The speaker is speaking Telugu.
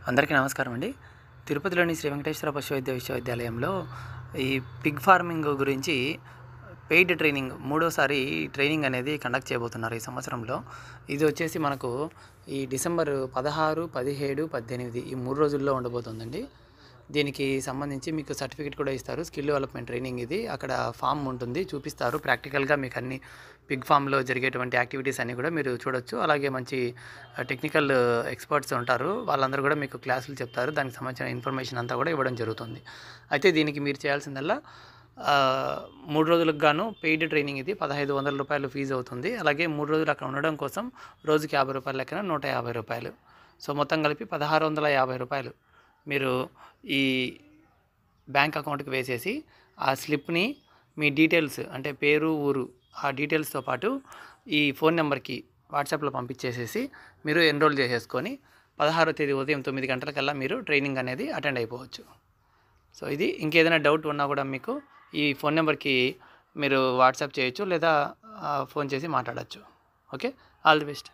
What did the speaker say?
అందరికీ నమస్కారం అండి. తిరుపతిలోని శ్రీ వెంకటేశ్వర పశు వైద్య విశ్వవిద్యాలయంలో ఈ పిగ్ ఫార్మింగ్ గురించి పెయిడ్ ట్రైనింగ్ మూడోసారి ట్రైనింగ్ అనేది కండక్ట్ చేయబోతున్నారు ఈ సంవత్సరంలో. ఇది వచ్చేసి మనకు ఈ డిసెంబర్ 16, 17, 18 ఈ 3 రోజుల్లో ఉండబోతుందండి. దీనికి సంబంధించి మీకు సర్టిఫికేట్ కూడా ఇస్తారు. స్కిల్ డెవలప్మెంట్ ట్రైనింగ్ ఇది. అక్కడ ఫామ్ ఉంటుంది, చూపిస్తారు ప్రాక్టికల్గా. మీకు అన్ని పిగ్ ఫామ్లో జరిగేటువంటి యాక్టివిటీస్ అన్నీ కూడా మీరు చూడొచ్చు. అలాగే మంచి టెక్నికల్ ఎక్స్పర్ట్స్ ఉంటారు, వాళ్ళందరూ కూడా మీకు క్లాసులు చెప్తారు. దానికి సంబంధించిన ఇన్ఫర్మేషన్ అంతా కూడా ఇవ్వడం జరుగుతుంది. అయితే దీనికి మీరు చేయాల్సిందల్లా 3 రోజులకు గాను పెయిడ్ ట్రైనింగ్ ఇది. 1500 రూపాయలు ఫీజు అవుతుంది. అలాగే 3 రోజులు అక్కడ ఉండడం కోసం రోజుకి 50 రూపాయల లెక్కన 150 రూపాయలు. సో మొత్తం కలిపి 1650 రూపాయలు మీరు ఈ బ్యాంక్ అకౌంట్కి వేసేసి ఆ స్లిప్ని మీ డీటెయిల్స్ అంటే పేరు, ఊరు, ఆ డీటెయిల్స్తో పాటు ఈ ఫోన్ నెంబర్కి వాట్సాప్లో పంపించేసేసి మీరు ఎన్రోల్ చేసేసుకొని 16వ తేదీ ఉదయం 9 గంటలకల్లా మీరు ట్రైనింగ్ అనేది అటెండ్ అయిపోవచ్చు. సో ఇది. ఇంకేదైనా డౌట్ ఉన్నా కూడా మీకు ఈ ఫోన్ నెంబర్కి మీరు వాట్సాప్ చేయొచ్చు, లేదా ఫోన్ చేసి మాట్లాడచ్చు. Okay, all the best.